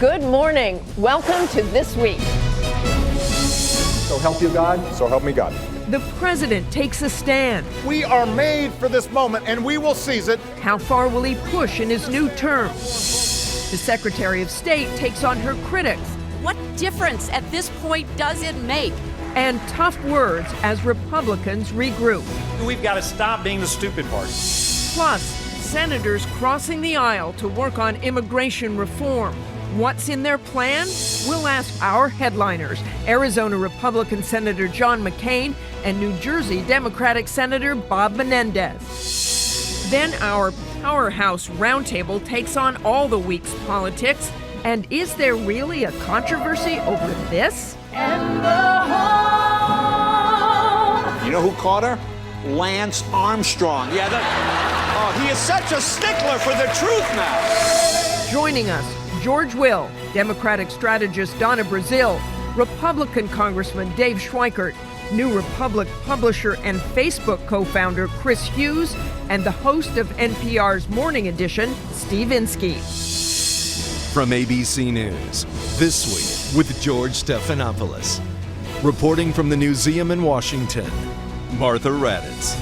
Good morning. Welcome to This Week. So help you God, so help me God. The president takes a stand. We are made for this moment, and we will seize it. How far will he push in his new term? The Secretary of State takes on her critics. What difference at this point does it make? And tough words as Republicans regroup. We've got to stop being the stupid party. Plus, senators crossing the aisle to work on immigration reform. What's in their plan? We'll ask our headliners, Arizona Republican Senator John McCain and New Jersey Democratic Senator Bob Menendez. Then our powerhouse roundtable takes on all the week's politics. And is there really a controversy over this? You know who caught her? Lance Armstrong. He is such a stickler for the truth now. Joining us, George Will, Democratic strategist Donna Brazile, Republican Congressman Dave Schweikert, New Republic publisher and Facebook co-founder Chris Hughes, and the host of NPR's Morning Edition, Steve Inskeep. From ABC News, This Week with George Stephanopoulos. Reporting from the Newseum in Washington, Martha Raddatz.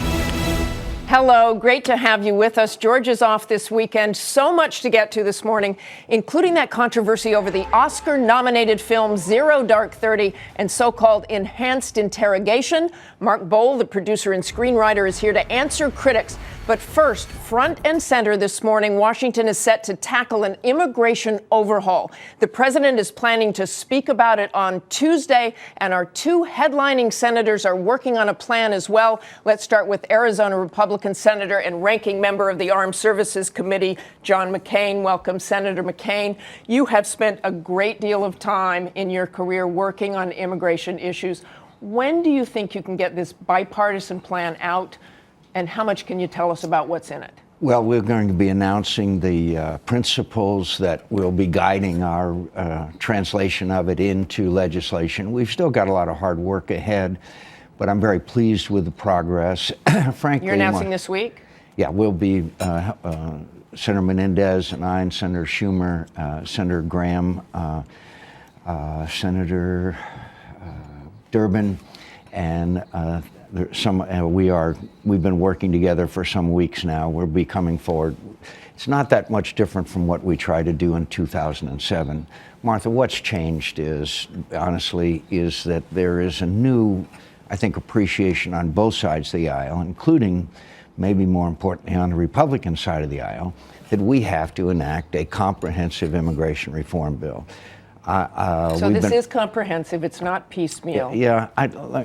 Hello, great to have you with us. George is off this weekend. So much to get to this morning, including that controversy over the Oscar-nominated film Zero Dark 30 and so-called enhanced interrogation. Mark Bowl, the producer and screenwriter, is here to answer critics. But first, front and center this morning, Washington is set to tackle an immigration overhaul. The president is planning to speak about it on Tuesday, and our two headlining senators are working on a plan as well. Let's start with Arizona Republican Senator and ranking member of the Armed Services Committee, John McCain. Welcome, Senator McCain. You have spent a great deal of time in your career working on immigration issues. When do you think you can get this bipartisan plan out? And how much can you tell us about what's in it? Well, we're going to be announcing the principles that will be guiding our translation of it into legislation. We've still got a lot of hard work ahead, but I'm very pleased with the progress. Frankly, you're announcing this week? Yeah, we'll be Senator Menendez and I, and Senator Schumer, Senator Graham, Senator Durbin, and we've been working together for some weeks now. We'll be coming forward. It's not that much different from what we tried to do in 2007. Martha, what's changed is that there is a new, I think, appreciation on both sides of the aisle, including, maybe more importantly, on the Republican side of the aisle, that we have to enact a comprehensive immigration reform bill. So this is comprehensive. It's not piecemeal. Yeah,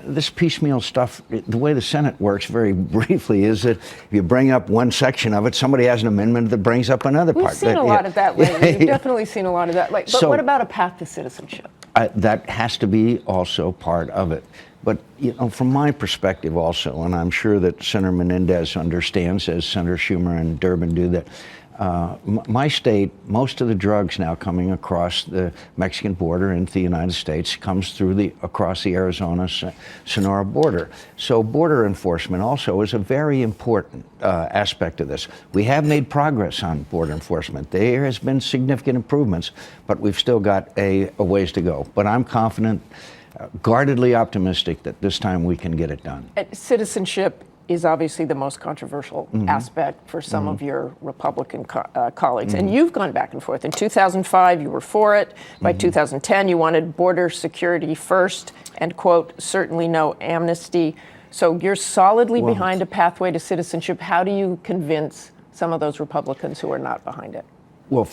this piecemeal stuff, the way the Senate works, very briefly, is that if you bring up one section of it, somebody has an amendment that brings up another part. We've seen a lot of that lately. We've definitely seen a lot of that lately. But what about a path to citizenship? That has to be also part of it. But, from my perspective also, and I'm sure that Senator Menendez understands, as Senator Schumer and Durbin do, that my state, most of the drugs now coming across the Mexican border into the United States comes through across the Arizona-Sonora border. So border enforcement also is a very important aspect of this. We have made progress on border enforcement. There has been significant improvements, but we've still got a ways to go. But I'm confident, guardedly optimistic that this time we can get it done. Citizenship is obviously the most controversial aspect for some of your Republican colleagues. And you've gone back and forth. In 2005, you were for it. By 2010, you wanted border security first and, quote, certainly no amnesty. So you're solidly behind a pathway to citizenship. How do you convince some of those Republicans who are not behind it? Well,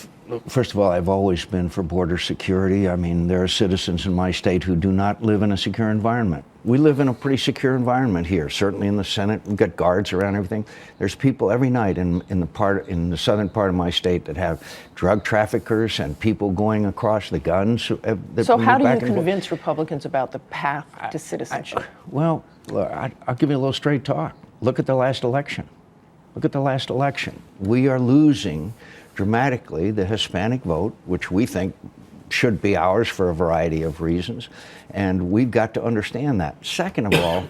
first of all, I've always been for border security. I mean, there are citizens in my state who do not live in a secure environment. We live in a pretty secure environment here. Certainly in the Senate, we've got guards around everything. There's people every night in the southern part of my state that have drug traffickers and people going across the guns. So how do you convince Republicans about the path to citizenship? Well, I'll give you a little straight talk. Look at the last election. We are losing dramatically the Hispanic vote, which we think should be ours for a variety of reasons, and we've got to understand that. Second of all,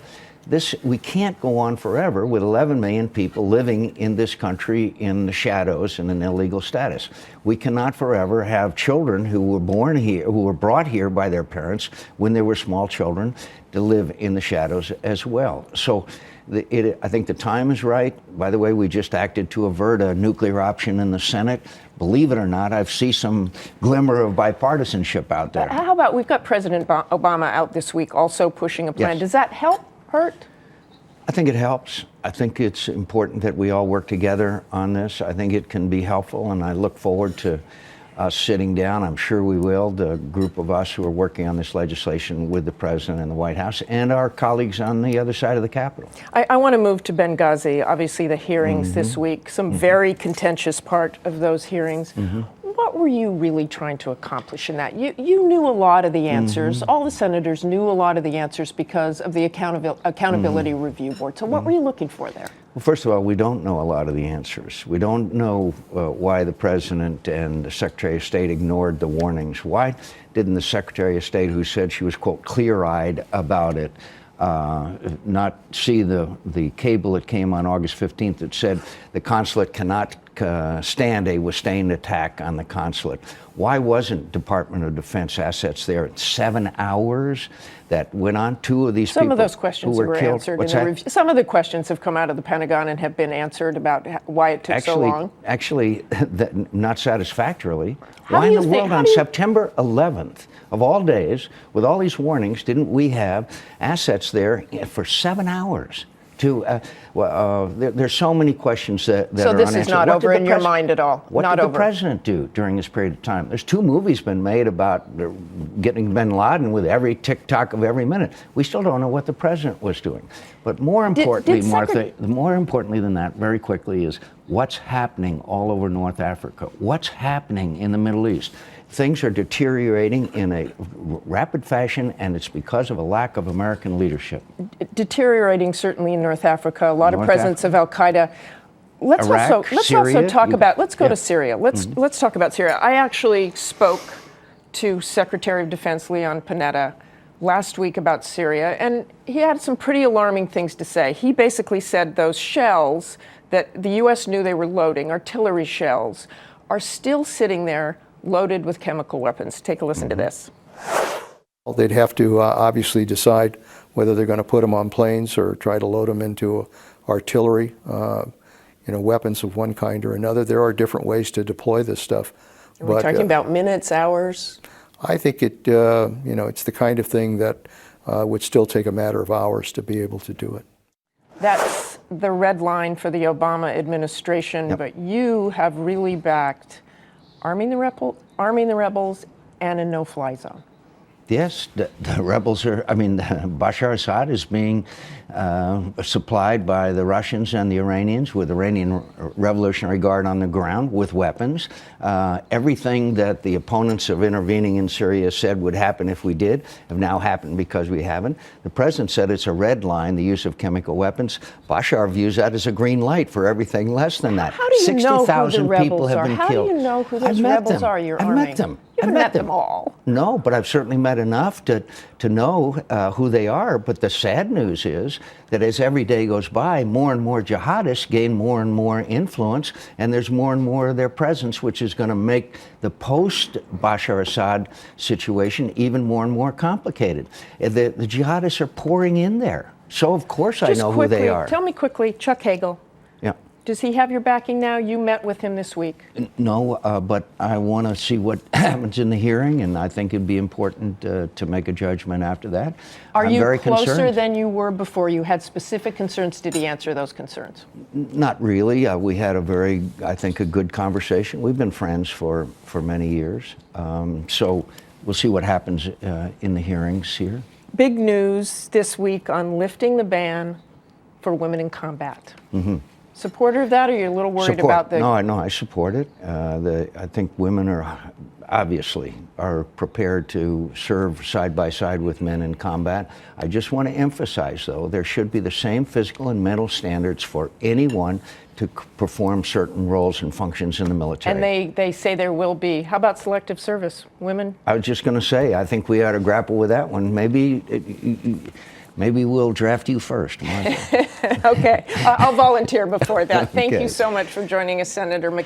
we can't go on forever with 11 million people living in this country in the shadows in an illegal status. We cannot forever have children who were born here, who were brought here by their parents when they were small children, to live in the shadows as well. So I think the time is right. By the way, we just acted to avert a nuclear option in the Senate. Believe it or not, I see some glimmer of bipartisanship out there. How about, we've got President Obama out this week also pushing a plan. Yes. Does that help, hurt? I think it helps. I think it's important that we all work together on this. I think it can be helpful, and I look forward to us sitting down. I'm sure we will, the group of us who are working on this legislation with the President and the White House and our colleagues on the other side of the Capitol. I want to move to Benghazi. Obviously, the hearings this week, some very contentious part of those hearings. What were you really trying to accomplish in that? You knew a lot of the answers. All the senators knew a lot of the answers because of the Accountability Review Board. So what were you looking for there? Well, first of all, we don't know a lot of the answers. We don't know why the President and the Secretary of State ignored the warnings. Why didn't the Secretary of State, who said she was, quote, clear-eyed about it, not see the cable that came on August 15th that said the consulate cannot stand a sustained attack on the consulate? Why wasn't Department of Defense assets there in 7 hours? That went on. Two of these people. Some of those questions were killed. answered in the review. Some of the questions have come out of the Pentagon and have been answered about why it took so long. Actually, not satisfactorily. How Why do in you the think- world how on do you- September 11th, of all days, with all these warnings, didn't we have assets there for 7 hours? There's so many questions that So are this unanswered. is not What over did the in your mind at all? What Not did over. the President do during this period of time? There's 2 movies been made about getting bin Laden with every tick-tock of every minute. We still don't know what the President was doing. But more importantly, Martha, more importantly than that, very quickly, is what's happening all over North Africa. What's happening in the Middle East? Things are deteriorating in a rapid fashion, and it's because of a lack of American leadership. Deteriorating certainly in North Africa. A lot of presence of Al Qaeda. Let's Iraq, also Syria, talk about. Let's go yeah. to Syria. Let's talk about Syria. I actually spoke to Secretary of Defense Leon Panetta last week about Syria, and he had some pretty alarming things to say. He basically said those shells that the U.S. knew they were loading, artillery shells, are still sitting there loaded with chemical weapons. Take a listen to this. Well, they'd have to obviously decide whether they're going to put them on planes or try to load them into artillery, weapons of one kind or another. There are different ways to deploy this stuff. Are we talking about minutes, hours? I think it's the kind of thing that would still take a matter of hours to be able to do it. That's the red line for the Obama administration, Yep. but you have really backed arming the rebels and a no-fly zone. Yes, the rebels are, Bashar Assad is being supplied by the Russians and the Iranians with Iranian Revolutionary Guard on the ground with weapons. Everything that the opponents of intervening in Syria said would happen if we did have now happened because we haven't. The president said it's a red line, the use of chemical weapons. Bashar views that as a green light for everything less than that. How do you know who the 60,000 people rebels have are? been How killed. do you know who those I've met rebels them. are you're I've arming? met them. You haven't I've met them all. No, but I've certainly met enough to know who they are. But the sad news is that as every day goes by, more and more jihadists gain more and more influence, and there's more and more of their presence, which is going to make the post-Bashar Assad situation even more and more complicated. The jihadists are pouring in there. So, of course, I know who they are. Tell me quickly, Chuck Hagel. Yeah. Does he have your backing now? You met with him this week. No, but I want to see what happens in the hearing, and I think it'd be important to make a judgment after that. Are I'm you very closer concerned. than you were before? You had specific concerns. Did he answer those concerns? Not really. We had a good conversation. We've been friends for many years. So we'll see what happens in the hearings here. Big news this week on lifting the ban for women in combat. Mm-hmm. Supporter of that, or you're a little worried about the... No, I support it. I think women are prepared to serve side by side with men in combat. I just want to emphasize, though, there should be the same physical and mental standards for anyone to perform certain roles and functions in the military. And they say there will be. How about selective service? Women? I was just going to say, I think we ought to grapple with that one. Maybe maybe we'll draft you first, Martha. Okay, I'll volunteer before that. Thank Okay. you so much for joining us, Senator McCain.